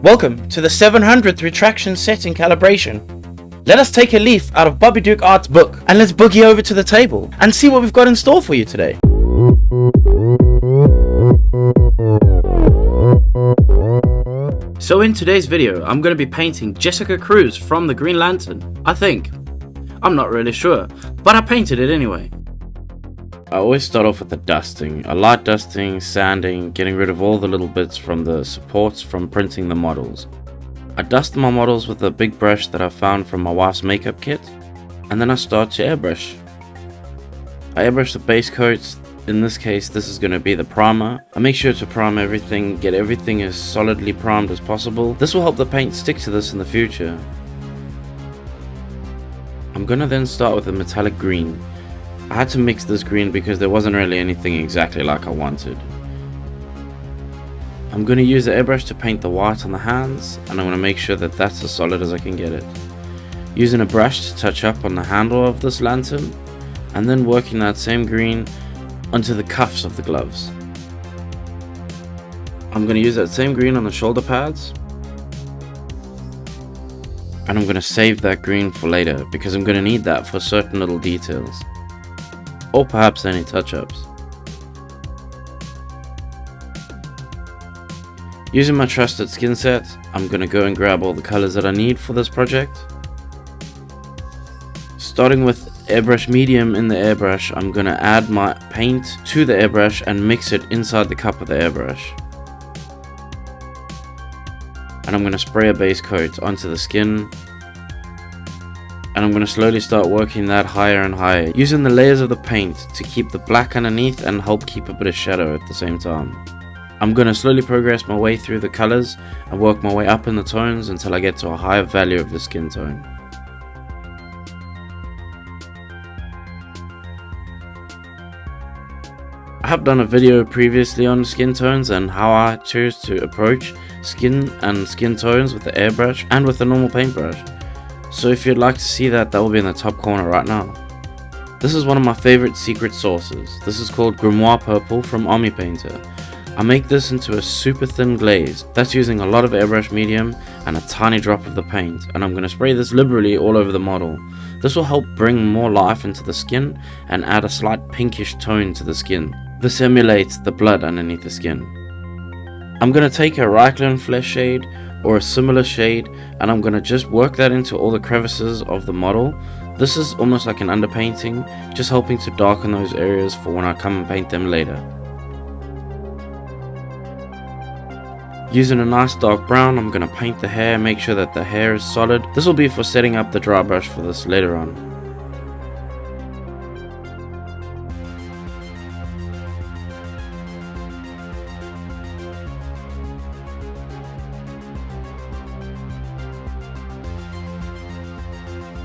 Welcome to the 700th retraction set in calibration. Let us take a leaf out of Bobby Duke Art's book and let's boogie over to the table and see what we've got in store for you today. So in today's video, I'm going to be painting Jessica Cruz from the Green Lantern, I think. I'm not really sure, but I painted it anyway. I always start off with the dusting, a light dusting, sanding, getting rid of all the little bits from the supports from printing the models. I dust my models with a big brush that I found from my wife's makeup kit, and then I start to airbrush. I airbrush the base coats. In this case, this is going to be the primer. I make sure to prime everything, get everything as solidly primed as possible. This will help the paint stick to this in the future. I'm going to then start with a metallic green. I had to mix this green because there wasn't really anything exactly like I wanted. I'm going to use the airbrush to paint the white on the hands, and I'm going to make sure that that's as solid as I can get it. Using a brush to touch up on the handle of this lantern, and then working that same green onto the cuffs of the gloves. I'm going to use that same green on the shoulder pads, and I'm going to save that green for later because I'm going to need that for certain little details. Or perhaps any touch-ups. Using my trusted skin set, I'm going to go and grab all the colors that I need for this project. Starting with airbrush medium in the airbrush, I'm going to add my paint to the airbrush and mix it inside the cup of the airbrush. And I'm going to spray a base coat onto the skin. And I'm going to slowly start working that higher and higher, using the layers of the paint to keep the black underneath and help keep a bit of shadow at the same time. I'm going to slowly progress my way through the colors and work my way up in the tones until I get to a higher value of the skin tone. I have done a video previously on skin tones and how I choose to approach skin and skin tones with the airbrush and with the normal paintbrush. So if you'd like to see that, that will be in the top corner right now. This is one of my favorite secret sources. This is called Grimoire Purple from Army Painter. I make this into a super thin glaze. That's using a lot of airbrush medium and a tiny drop of the paint, and I'm going to spray this liberally all over the model. This will help bring more life into the skin and add a slight pinkish tone to the skin. This emulates the blood underneath the skin. I'm going to take a Reichland flesh shade or a similar shade, and I'm going to just work that into all the crevices of the model. This is almost like an underpainting, just helping to darken those areas for when I come and paint them later. Using a nice dark brown, I'm going to paint the hair, make sure that the hair is solid. This will be for setting up the dry brush for this later on.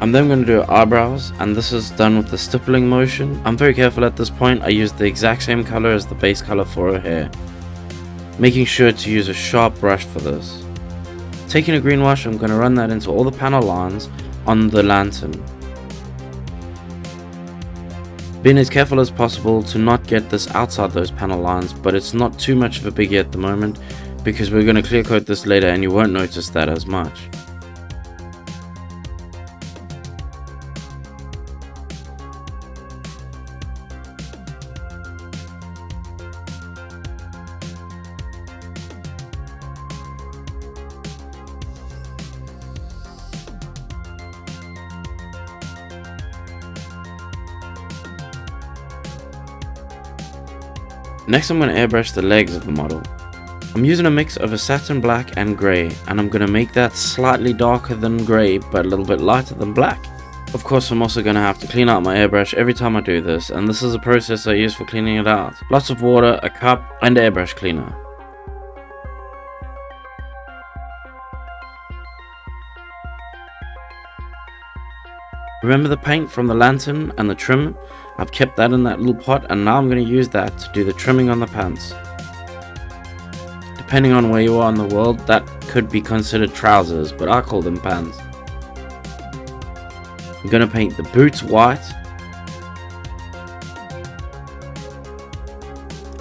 I'm then going to do eyebrows, and this is done with the stippling motion. I'm very careful at this point. I use the exact same color as the base color for her hair, making sure to use a sharp brush for this. Taking a green wash, I'm going to run that into all the panel lines on the lantern. Being as careful as possible to not get this outside those panel lines, but it's not too much of a biggie at the moment because we're going to clear coat this later and you won't notice that as much. Next, I'm going to airbrush the legs of the model. I'm using a mix of a satin black and grey, and I'm going to make that slightly darker than grey but a little bit lighter than black. Of course, I'm also going to have to clean out my airbrush every time I do this, and this is a process I use for cleaning it out. Lots of water, a cup, and airbrush cleaner. Remember the paint from the lantern and the trim? I've kept that in that little pot, and now I'm going to use that to do the trimming on the pants. Depending on where you are in the world, that could be considered trousers, but I call them pants. I'm going to paint the boots white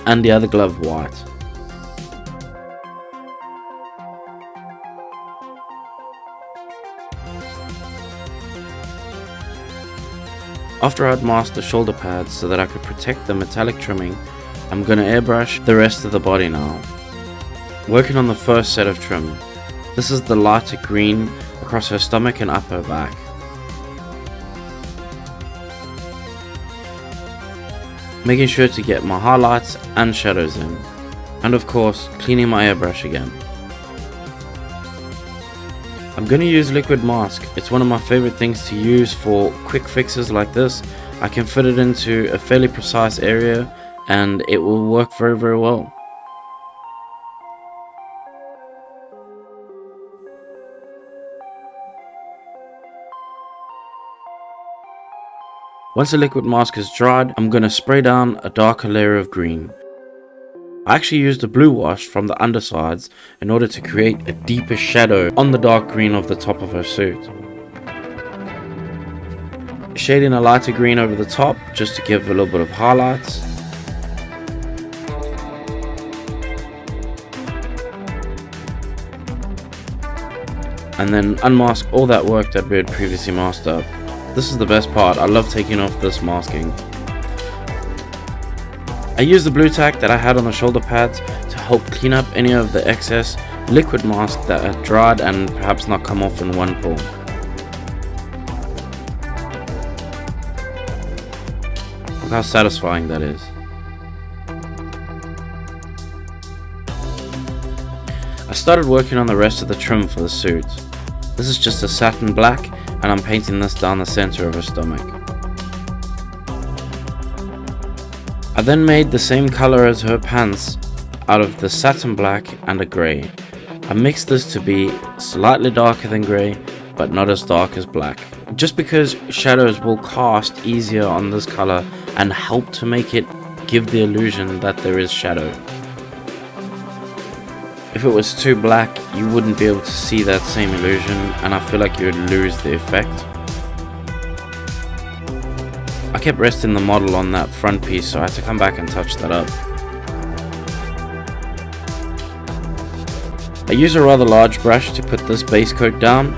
and the other glove white. After I'd masked the shoulder pads so that I could protect the metallic trimming, I'm going to airbrush the rest of the body now. Working on the first set of trim. This is the lighter green across her stomach and up her back. Making sure to get my highlights and shadows in. And of course, cleaning my airbrush again. I'm going to use liquid mask. It's one of my favorite things to use for quick fixes like this. I can fit it into a fairly precise area and it will work very well. Once the liquid mask is dried, I'm going to spray down a darker layer of green. I actually used a blue wash from the undersides in order to create a deeper shadow on the dark green of the top of her suit. Shading a lighter green over the top just to give a little bit of highlights. And then unmask all that work that we had previously masked up. This is the best part. I love taking off this masking. I used the blue tack that I had on the shoulder pads to help clean up any of the excess liquid mask that had dried and perhaps not come off in one pull. Look how satisfying that is. I started working on the rest of the trim for the suit. This is just a satin black and I'm painting this down the center of her stomach. I then made the same color as her pants out of the satin black and a grey. I mixed this to be slightly darker than grey, but not as dark as black. Just because shadows will cast easier on this color and help to make it give the illusion that there is shadow. If it was too black, you wouldn't be able to see that same illusion and I feel like you would lose the effect. I kept resting the model on that front piece, so I had to come back and touch that up. I use a rather large brush to put this base coat down.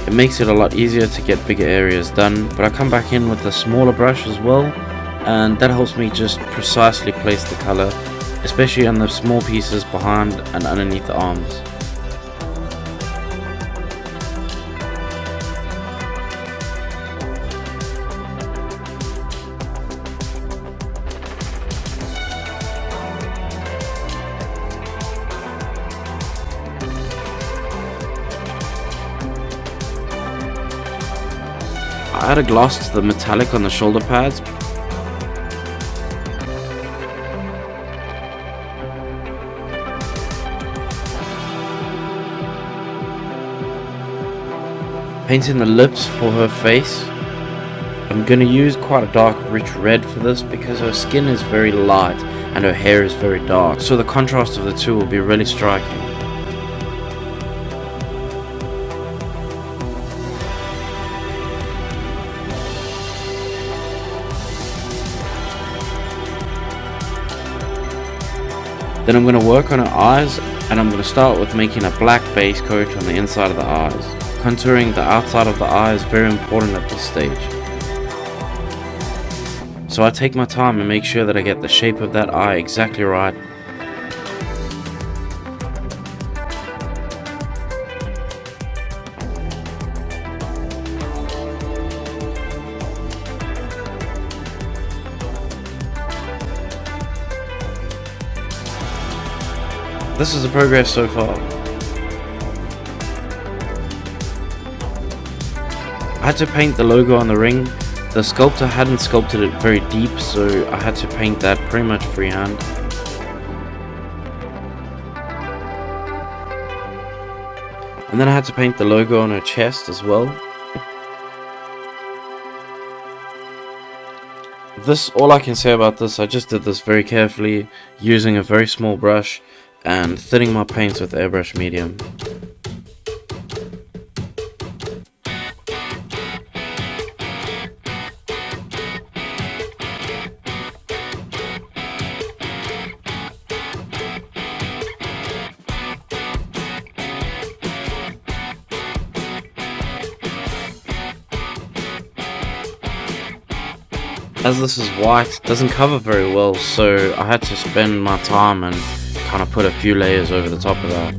It makes it a lot easier to get bigger areas done, but I come back in with a smaller brush as well, and that helps me just precisely place the color, especially on the small pieces behind and underneath the arms. I add a gloss to the metallic on the shoulder pads. Painting the lips for her face. I'm going to use quite a dark rich red for this because her skin is very light and her hair is very dark, so the contrast of the two will be really striking. Then I'm going to work on her eyes, and I'm going to start with making a black base coat on the inside of the eyes. Contouring the outside of the eye is very important at this stage. So I take my time and make sure that I get the shape of that eye exactly right. This is the progress so far. I had to paint the logo on the ring. The sculptor hadn't sculpted it very deep, so I had to paint that pretty much freehand. And then I had to paint the logo on her chest as well. All I can say about this, I just did this very carefully, using a very small brush and thinning my paints with airbrush medium. as this is white, it doesn't cover very well, so I had to spend my time and kind of put a few layers over the top of that.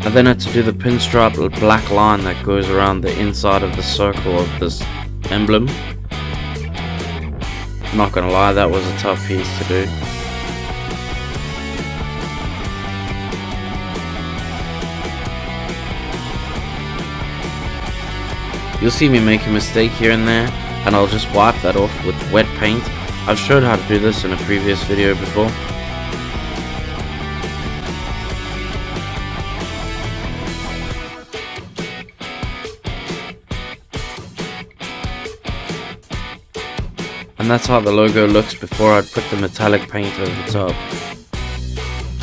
I then had to do the pinstripe black line that goes around the inside of the circle of this emblem. I'm not gonna lie, that was a tough piece to do. You'll see me make a mistake here and there, and I'll just wipe that off with wet paint. I've showed how to do this in a previous video before. And that's how the logo looks before I'd put the metallic paint over the top.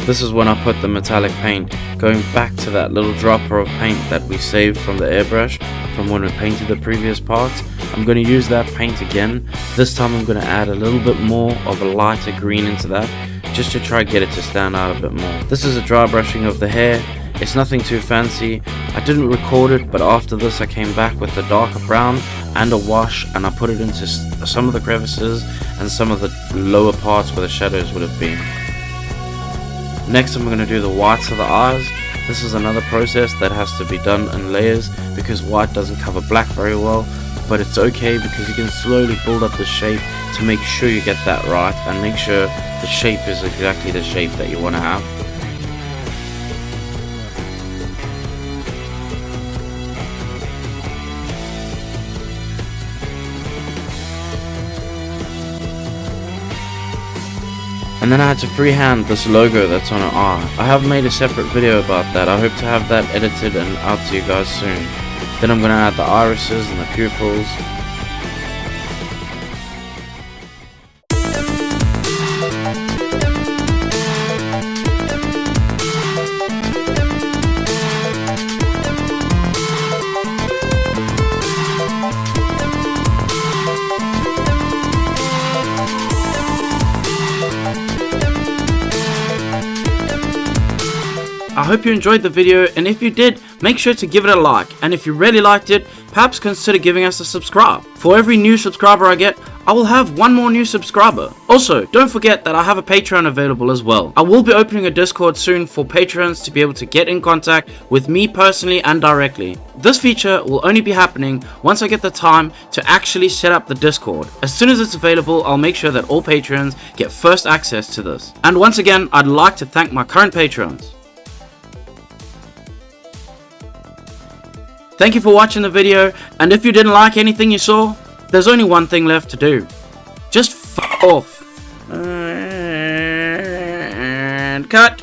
This is when I put the metallic paint, going back to that little dropper of paint that we saved from the airbrush from when we painted the previous parts. I'm going to use that paint again. This time I'm going to add a little bit more of a lighter green into that, just to try get it to stand out a bit more. This is a dry brushing of the hair. It's nothing too fancy. I didn't record it, but after this I came back with the darker brown and a wash, and I put it into some of the crevices and some of the lower parts where the shadows would have been. Next I'm going to do the whites of the eyes. This is another process that has to be done in layers because white doesn't cover black very well, but it's okay because you can slowly build up the shape to make sure you get that right and make sure the shape is exactly the shape that you want to have. And then I had to freehand this logo that's on an eye. I have made a separate video about that. I hope to have that edited and out to you guys soon. Then I'm going to add the irises and the pupils. I hope you enjoyed the video, and if you did, make sure to give it a like, and if you really liked it, perhaps consider giving us a subscribe. For every new subscriber I get, I will have one more new subscriber. Also, don't forget that I have a Patreon available as well. I will be opening a Discord soon for patrons to be able to get in contact with me personally and directly. This feature will only be happening once I get the time to actually set up the Discord. As soon as it's available, I'll make sure that all patrons get first access to this. And once again, I'd like to thank my current patrons. Thank you for watching the video, and if you didn't like anything you saw, there's only one thing left to do. Just f*** off. And cut.